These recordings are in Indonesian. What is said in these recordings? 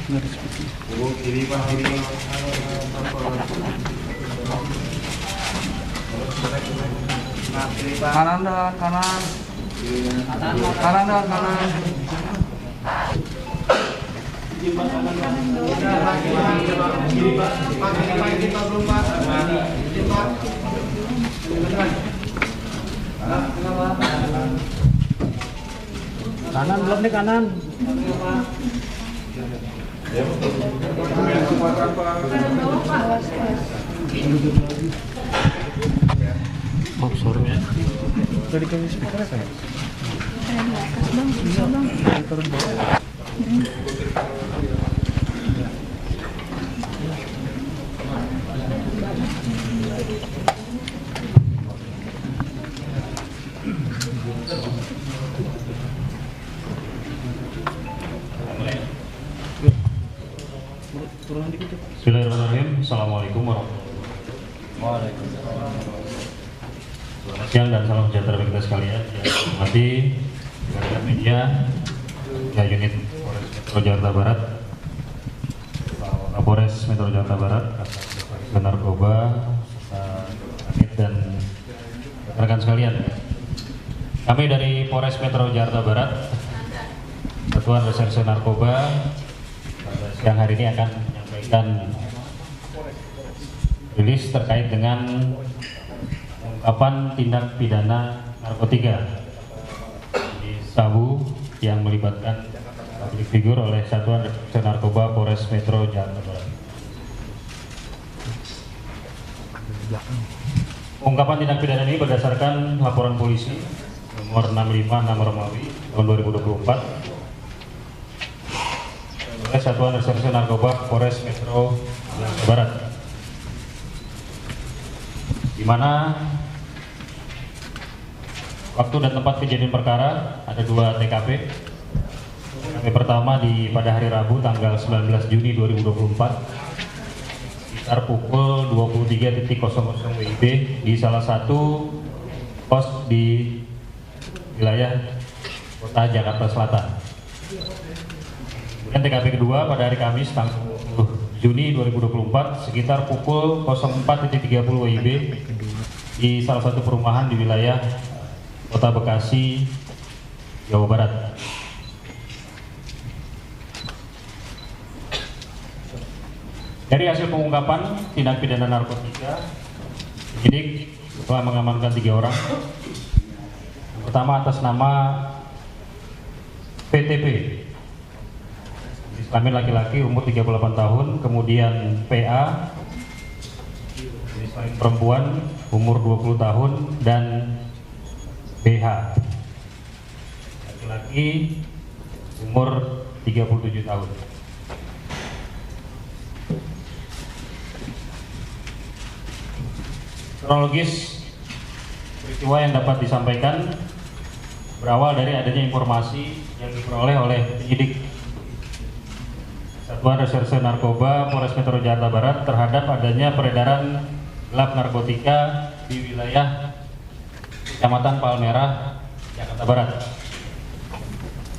Kanan dan kanan. Kanan dan kanan. Kanan belum nih kanan. Oh sorry ya. Tadi kami speaker apa ya? Turun bawah. Bismillahirrahmanirrahim. Assalamualaikum warahmatullahi wabarakatuh. Selamat siang dan salam sejahtera bagi kita sekalian. Yang hormati rekan media, ya unit Polres Metro Jakarta Barat, Kapolres Metro Jakarta Barat, Kasat Narkoba, dan rekan sekalian. Kami dari Polres Metro Jakarta Barat, Satuan Reserse Narkoba, siang hari ini akan menyampaikan rilis terkait dengan pengungkapan tindak pidana narkotika di sabu yang melibatkan publik figur oleh Satuan Reserse Narkoba Polres Metro Jakarta Barat. Pengungkapan tindak pidana ini berdasarkan laporan polisi nomor 65 nomor Romawi tahun 2024 oleh Satuan Reserse Narkoba Polres Metro Jakarta Barat, di mana waktu dan tempat kejadian perkara ada 2 TKP. TKP pertama pada hari Rabu tanggal 19 Juni 2024 sekitar pukul 23.00 WIB di salah satu pos di wilayah Kota Jakarta Selatan. Kemudian TKP kedua pada hari Kamis tanggal 20 Juni 2024 sekitar pukul 04.30 WIB di salah satu perumahan di wilayah Kota Bekasi, Jawa Barat. Dari hasil pengungkapan tindak pidana narkotika, penyidik telah mengamankan 3 orang. Yang pertama atas nama PTP, kelamin laki-laki, umur 38 tahun, kemudian PA, jenis kelamin perempuan, umur 20 tahun, dan BH, laki-laki, umur 37 tahun. Kronologis peristiwa yang dapat disampaikan berawal dari adanya informasi yang diperoleh oleh penyidik Satuan Reserse Narkoba Polres Metro Jakarta Barat terhadap adanya peredaran gelap narkotika di wilayah Kecamatan Palmerah, Jakarta Barat.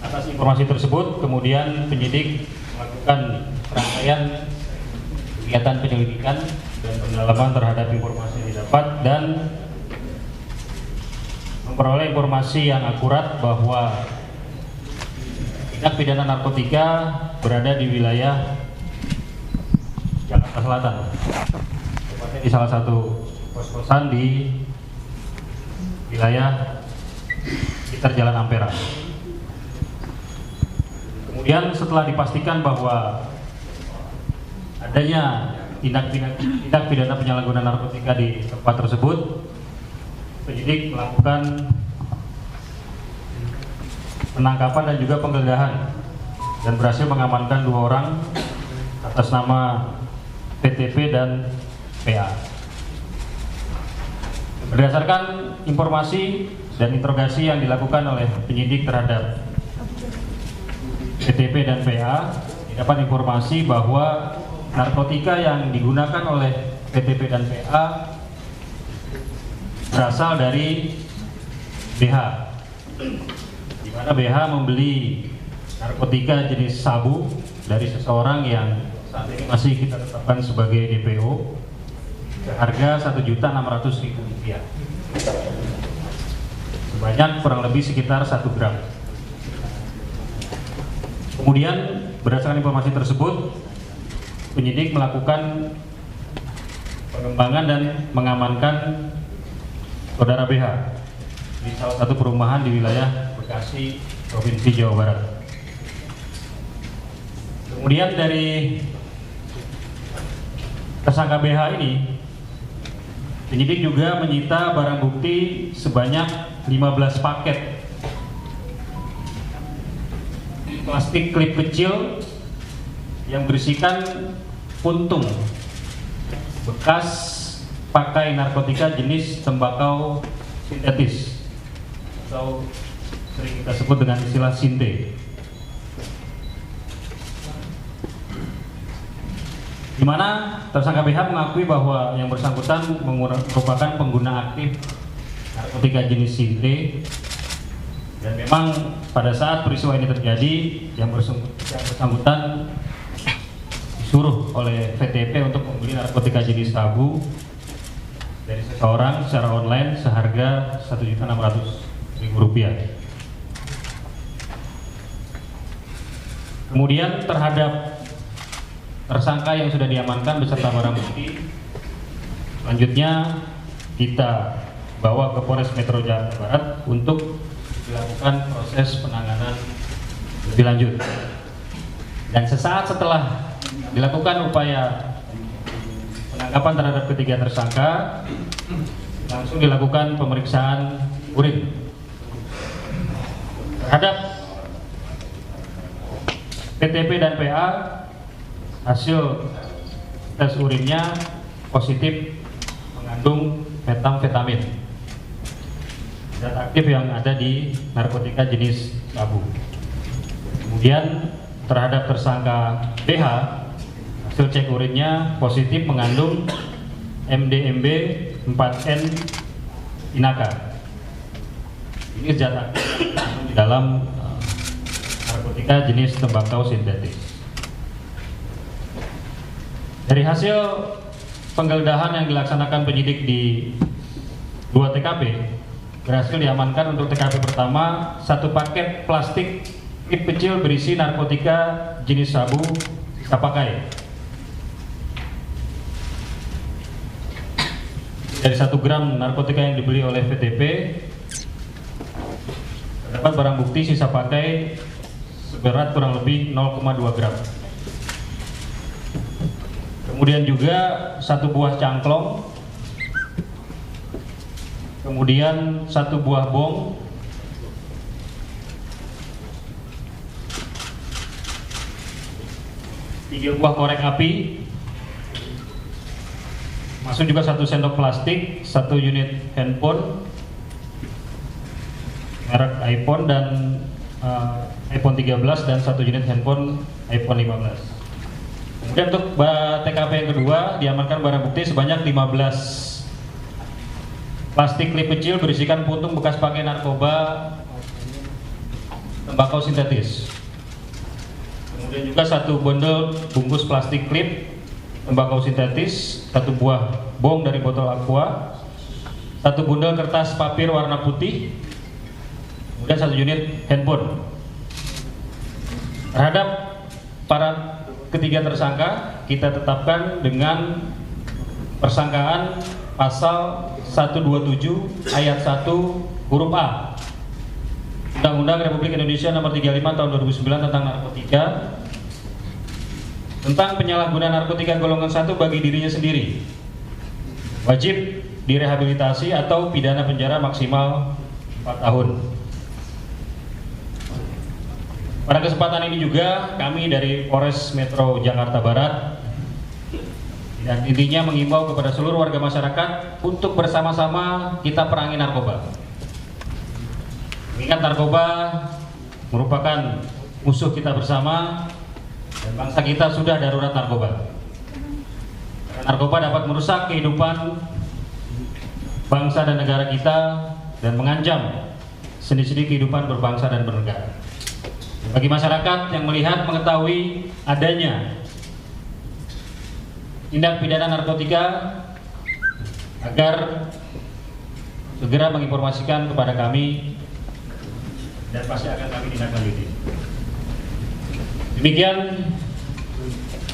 Atas informasi tersebut, kemudian penyidik melakukan rangkaian kegiatan penyelidikan dan pendalaman terhadap informasi yang didapat dan memperoleh informasi yang akurat bahwa tindak pidana narkotika berada di wilayah Jakarta Selatan, tepatnya di salah satu kos-kosan di wilayah sekitar Jalan Ampera. Kemudian setelah dipastikan bahwa adanya tindak pidana penyalahgunaan narkotika di tempat tersebut, penyidik melakukan penangkapan dan juga penggeledahan dan berhasil mengamankan 2 orang atas nama PTP dan PA. Berdasarkan informasi dan interogasi yang dilakukan oleh penyidik terhadap PTP dan PA, didapat informasi bahwa narkotika yang digunakan oleh PTP dan PA berasal dari BH, di mana BH membeli narkotika jenis sabu dari seseorang yang saat ini masih kita tetapkan sebagai DPO harga Rp1.600.000 sebanyak kurang lebih sekitar 1 gram. Kemudian berdasarkan informasi tersebut, penyidik melakukan pengembangan dan mengamankan saudara BH di salah satu perumahan di wilayah Bekasi, Provinsi Jawa Barat. Kemudian dari tersangka BH ini, penyidik juga menyita barang bukti sebanyak 15 paket plastik klip kecil yang berisikan puntung bekas pakai narkotika jenis tembakau sintetis atau sering kita sebut dengan istilah sinte, di mana tersangka BH mengakui bahwa yang bersangkutan merupakan pengguna aktif narkotika jenis sinte, dan memang pada saat peristiwa ini terjadi yang bersangkutan disuruh oleh VTP untuk membeli narkotika jenis sabu dari seseorang secara online seharga Rp1.600.000. Kemudian terhadap tersangka yang sudah diamankan beserta barang bukti, selanjutnya kita bawa ke Polres Metro Jakarta Barat untuk dilakukan proses penanganan lebih lanjut. Dan sesaat setelah dilakukan upaya penangkapan terhadap ketiga tersangka, langsung dilakukan pemeriksaan urin terhadap PTP dan PA. Hasil tes urinnya positif mengandung metamfetamin, zat aktif yang ada di narkotika jenis sabu. Kemudian terhadap tersangka BH, hasil cek urinnya positif mengandung MDMB 4N inaka. Ini zat aktif di dalam narkotika jenis tembakau sintetis. Dari hasil penggeledahan yang dilaksanakan penyidik di 2 TKP, berhasil diamankan untuk TKP pertama 1 paket plastik klip kecil berisi narkotika jenis sabu sisa pakai. Dari 1 gram narkotika yang dibeli oleh VTP, terdapat barang bukti sisa pakai seberat kurang lebih 0,2 gram. Kemudian juga 1 buah cangklong, kemudian 1 buah bong, tiga buah korek api, masuk juga 1 sendok plastik, 1 unit handphone merek iPhone dan iPhone 13 dan 1 unit handphone iPhone 15. Kemudian untuk TKP yang kedua diamankan barang bukti sebanyak 15 plastik klip kecil berisikan puntung bekas pakai narkoba tembakau sintetis. Kemudian juga 1 bundel bungkus plastik klip tembakau sintetis, 1 buah bong dari botol aqua, 1 bundel kertas papir warna putih, kemudian 1 unit handphone. Terhadap para ketiga tersangka kita tetapkan dengan persangkaan pasal 127 ayat 1 huruf A Undang-Undang Republik Indonesia Nomor 35 Tahun 2009 tentang narkotika, tentang penyalahgunaan narkotika golongan 1 bagi dirinya sendiri, wajib direhabilitasi atau pidana penjara maksimal 4 tahun. Pada kesempatan ini juga kami dari Polres Metro Jakarta Barat dan intinya mengimbau kepada seluruh warga masyarakat untuk bersama-sama kita perangi narkoba. Mengingat narkoba merupakan musuh kita bersama dan bangsa kita sudah darurat narkoba. Narkoba dapat merusak kehidupan bangsa dan negara kita dan mengancam sendi-sendi kehidupan berbangsa dan bernegara. Bagi masyarakat yang melihat mengetahui adanya tindak pidana narkotika agar segera menginformasikan kepada kami dan pasti akan kami tindak lanjuti. Demikian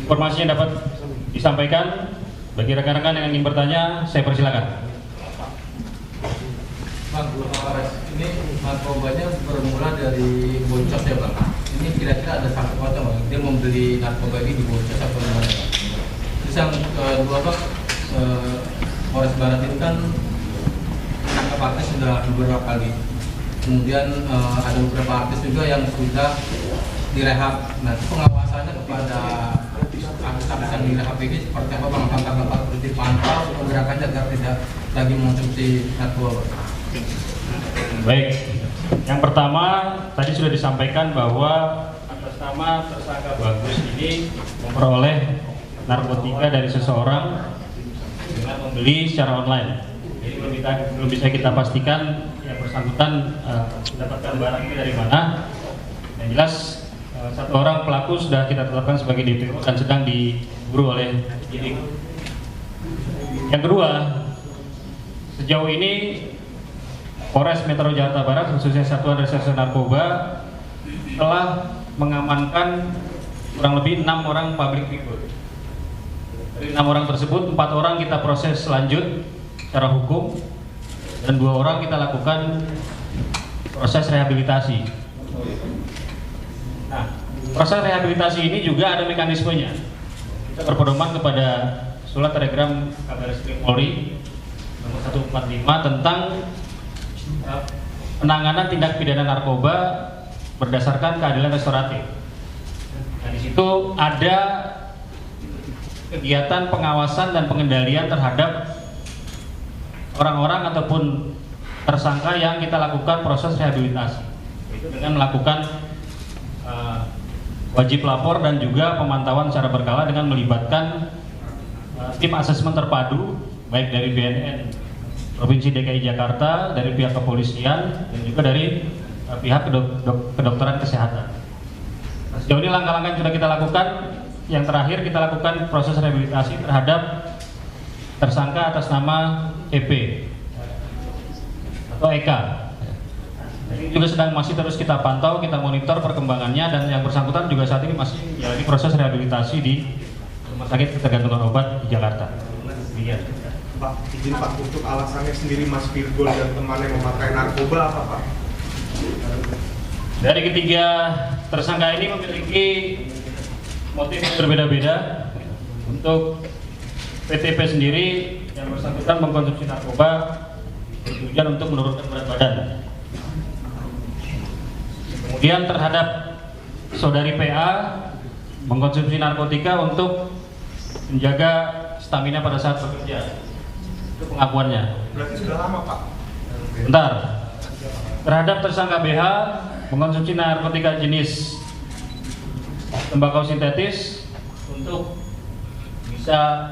informasi yang dapat disampaikan. Bagi rekan-rekan yang ingin bertanya, saya persilakan. Bang, ini narkobanya bermula dari Boncos ya Bang? Ini kira-kira ada sangkut pautnya Bang? Dia membeli narkoba ini di Boncos atau di mana Bang? Terus yang kedua Bang, Polres Barat ini kan tangkap artis sudah beberapa kali. Kemudian ada beberapa artis juga yang sudah direhab. Nah, pengawasannya kepada artis-artis yang direhab ini seperti apa Bang? Apakah Bapak terus dipantau pergerakannya agar tidak lagi mengonsumsi narkoba? Baik, yang pertama tadi sudah disampaikan bahwa atas nama tersangka Bagus ini memperoleh narkotika dari seseorang dengan membeli secara online. Jadi belum bisa kita pastikan yang bersangkutan mendapatkan barang ini dari mana. Yang jelas satu orang pelaku sudah kita tetapkan sebagai DPO dan sedang diburu oleh penyidik. Yang kedua, sejauh ini Polres Metro Jakarta Barat khususnya Satuan Reserse Narkoba telah mengamankan kurang lebih 6 orang public figure. Dari 6 orang tersebut, 4 orang kita proses lanjut secara hukum dan 2 orang kita lakukan proses rehabilitasi. Nah, proses rehabilitasi ini juga ada mekanismenya. Kita berpedoman kepada surat telegram Kabareskrim Polri nomor 145 tentang penanganan tindak pidana narkoba berdasarkan keadilan restoratif. Nah, di situ ada kegiatan pengawasan dan pengendalian terhadap orang-orang ataupun tersangka yang kita lakukan proses rehabilitasi. Itu dengan melakukan wajib lapor dan juga pemantauan secara berkala dengan melibatkan tim asesmen terpadu baik dari BNN Provinsi DKI Jakarta, dari pihak kepolisian dan juga dari pihak kedokteran kesehatan. Nah, sejauh ini langkah-langkah yang sudah kita lakukan, yang terakhir kita lakukan proses rehabilitasi terhadap tersangka atas nama EP atau Eka. Ini juga masih terus kita pantau, kita monitor perkembangannya dan yang bersangkutan juga saat ini masih menjalani proses rehabilitasi di Rumah Sakit Ketergantungan Obat di Jakarta. Demikian. Pak, izin Pak, untuk alasannya sendiri Mas Virgo dan temannya memakai narkoba apa Pak? Dari ketiga tersangka ini memiliki motif yang berbeda-beda. Untuk PTP sendiri yang bersangkutan mengkonsumsi narkoba bertujuan untuk menurunkan berat badan. Kemudian terhadap saudari PA mengkonsumsi narkotika untuk menjaga stamina pada saat bekerja. Itu pengakuannya. Berarti sudah lama Pak? Bentar. Terhadap tersangka BH mengkonsumsi narkotika jenis tembakau sintetis untuk bisa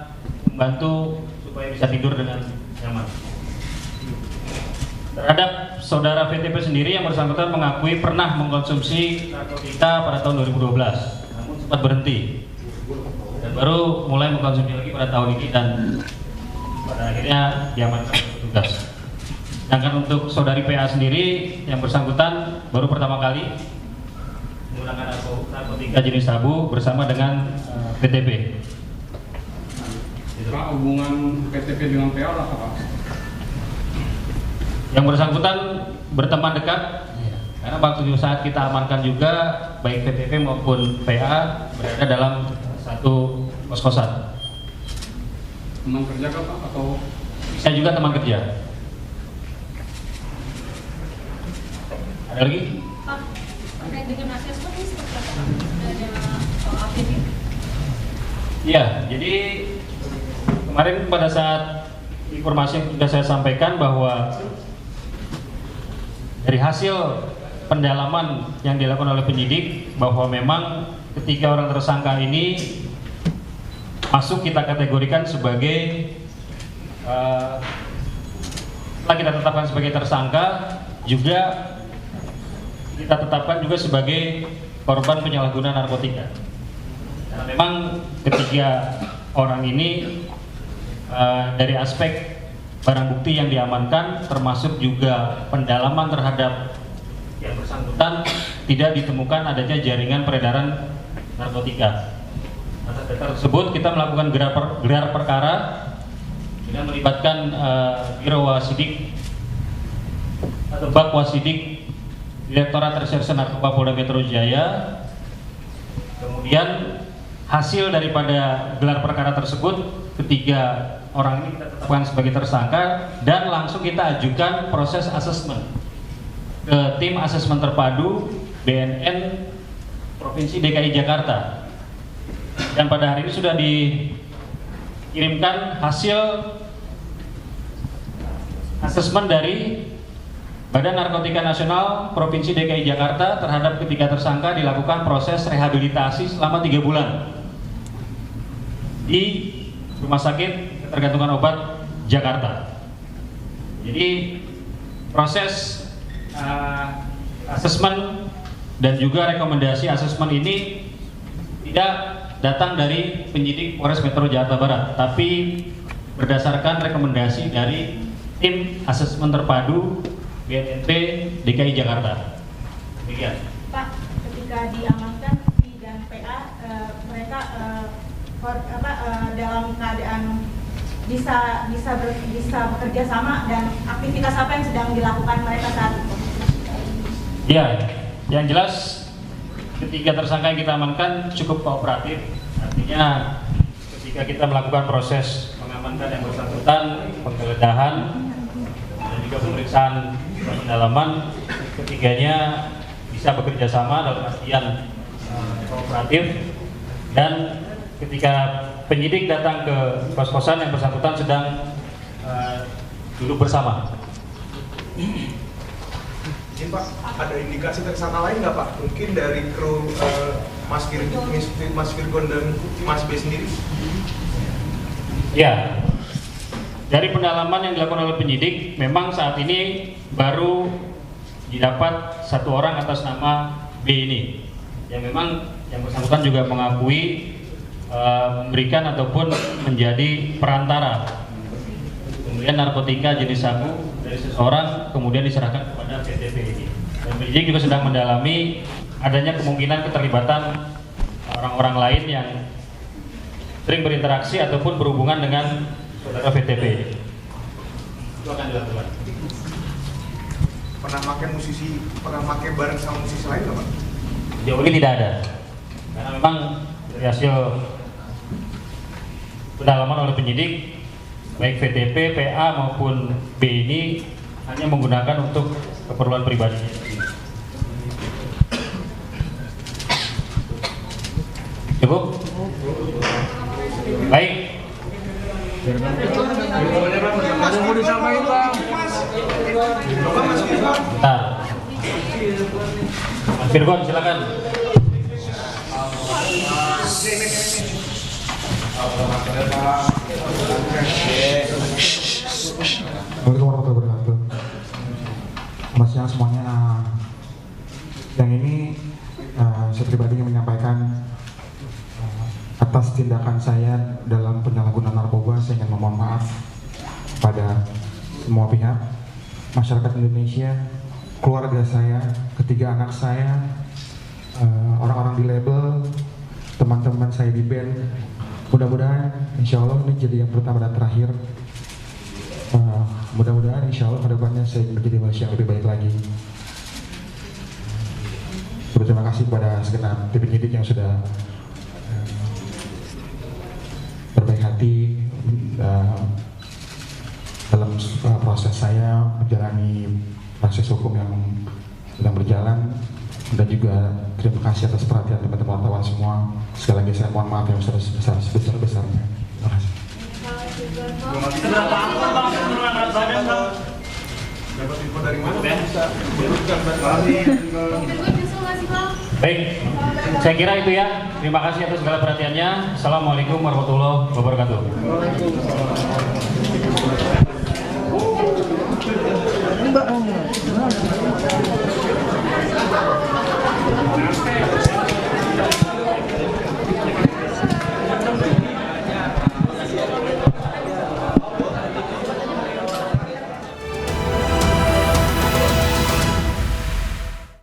membantu supaya bisa tidur dengan nyaman. Terhadap saudara VTP sendiri yang bersangkutan mengakui pernah mengkonsumsi narkotika pada tahun 2012, namun sempat berhenti dan baru mulai mengkonsumsi lagi pada tahun ini dan pada akhirnya diamankan oleh petugas. Sedangkan untuk saudari PA sendiri yang bersangkutan baru pertama kali menggunakan narkotika jenis sabu bersama dengan PTP. Pak, hubungan PTP dengan PA apa Pak? Yang bersangkutan berteman dekat karena waktu saat kita amankan juga baik PTP maupun PA berada dalam satu kos-kosan. Teman kerja kan Pak atau? Bisa juga teman kerja. Ada lagi? Pak, terkait dengan asesmen ini seperti apa Pak? Sudah ada soal APD? Iya, jadi kemarin pada saat informasi yang sudah saya sampaikan bahwa dari hasil pendalaman yang dilakukan oleh penyidik bahwa memang ketiga orang tersangka ini masuk kita kategorikan sebagai setelah kita tetapkan sebagai tersangka juga kita tetapkan juga sebagai korban penyalahgunaan narkotika. Karena memang ketiga orang ini dari aspek barang bukti yang diamankan, termasuk juga pendalaman terhadap yang bersangkutan, tidak ditemukan adanya jaringan peredaran narkotika. Atas dasar tersebut kita melakukan gelar perkara dengan melibatkan Biro Wasidik atau Bak Wasidik Direktorat Reserse Narkoba Polda Metro Jaya. Kemudian hasil daripada gelar perkara tersebut, ketiga orang ini kita tetapkan sebagai tersangka dan langsung kita ajukan proses asesmen ke tim asesmen terpadu BNN Provinsi DKI Jakarta. Dan pada hari ini sudah dikirimkan hasil asesmen dari Badan Narkotika Nasional Provinsi DKI Jakarta terhadap ketiga tersangka. Dilakukan proses rehabilitasi selama 3 bulan di Rumah Sakit Ketergantungan Obat Jakarta. Jadi proses asesmen dan juga rekomendasi asesmen ini tidak datang dari penyidik Polres Metro Jakarta Barat, tapi berdasarkan rekomendasi dari tim asesmen terpadu BNNP DKI Jakarta. Demikian. Pak, ketika diamankan V dan PA, mereka dalam keadaan bisa bekerja sama, dan aktivitas apa yang sedang dilakukan mereka saat itu? Ya, yang jelas ketiga tersangka yang kita amankan cukup kooperatif. Artinya ketika kita melakukan proses mengamankan yang bersangkutan, penggeledahan dan juga pemeriksaan pendalaman, ketiganya bisa bekerja sama dalam artian kooperatif. Dan ketika penyidik datang ke kos-kosan yang bersangkutan sedang duduk bersama. Ini Pak, ada indikasi tersangka lain nggak Pak? Mungkin dari kru Mas Virgon dan Mas B sendiri? Ya, dari pendalaman yang dilakukan oleh penyidik, memang saat ini baru didapat 1 orang atas nama B ini, yang memang yang bersangkutan juga mengakui memberikan ataupun menjadi perantara kemudian narkotika jenis sabu dari seseorang kemudian diserahkan kepada PTP ini. Dan penyidik juga sedang mendalami adanya kemungkinan keterlibatan orang-orang lain yang sering berinteraksi ataupun berhubungan dengan saudara PTP ini. Itu akan dilakukan. Pernah pakai bareng sama musisi lain nggak Pak? Jauh ini tidak ada, karena memang dari hasil pendalaman oleh penyidik, baik VTP, PA maupun B ini hanya menggunakan untuk keperluan pribadinya. Cukup? Baik. Mau disampaikan Bang. Bentar. Mas Virgon, silakan. Assalamualaikum warahmatullahi wabarakatuh. Mas yang semuanya, yang ini saya pribadi ingin menyampaikan atas tindakan saya dalam penyalahgunaan narkoba. Saya ingin memohon maaf pada semua pihak, masyarakat Indonesia, keluarga saya, ketiga anak saya, orang-orang di label, teman-teman saya di band. Mudah-mudahan insya Allah ini jadi yang pertama dan terakhir. Mudah-mudahan insya Allah kedepannya saya menjadi manusia yang lebih baik lagi. Berterima kasih kepada segenap tim penyidik yang sudah berbaik hati dalam proses saya menjalani proses hukum yang sedang berjalan. Dan juga terima kasih atas perhatian teman-teman wartawan semua. Sekali lagi saya mohon maaf yang sebesar-besarnya. Terima kasih. Dapat info dari mana? Bisa. Baik, saya kira itu ya. Terima kasih atas segala perhatiannya. Assalamualaikum warahmatullahi wabarakatuh. Mbak. bisa Pak?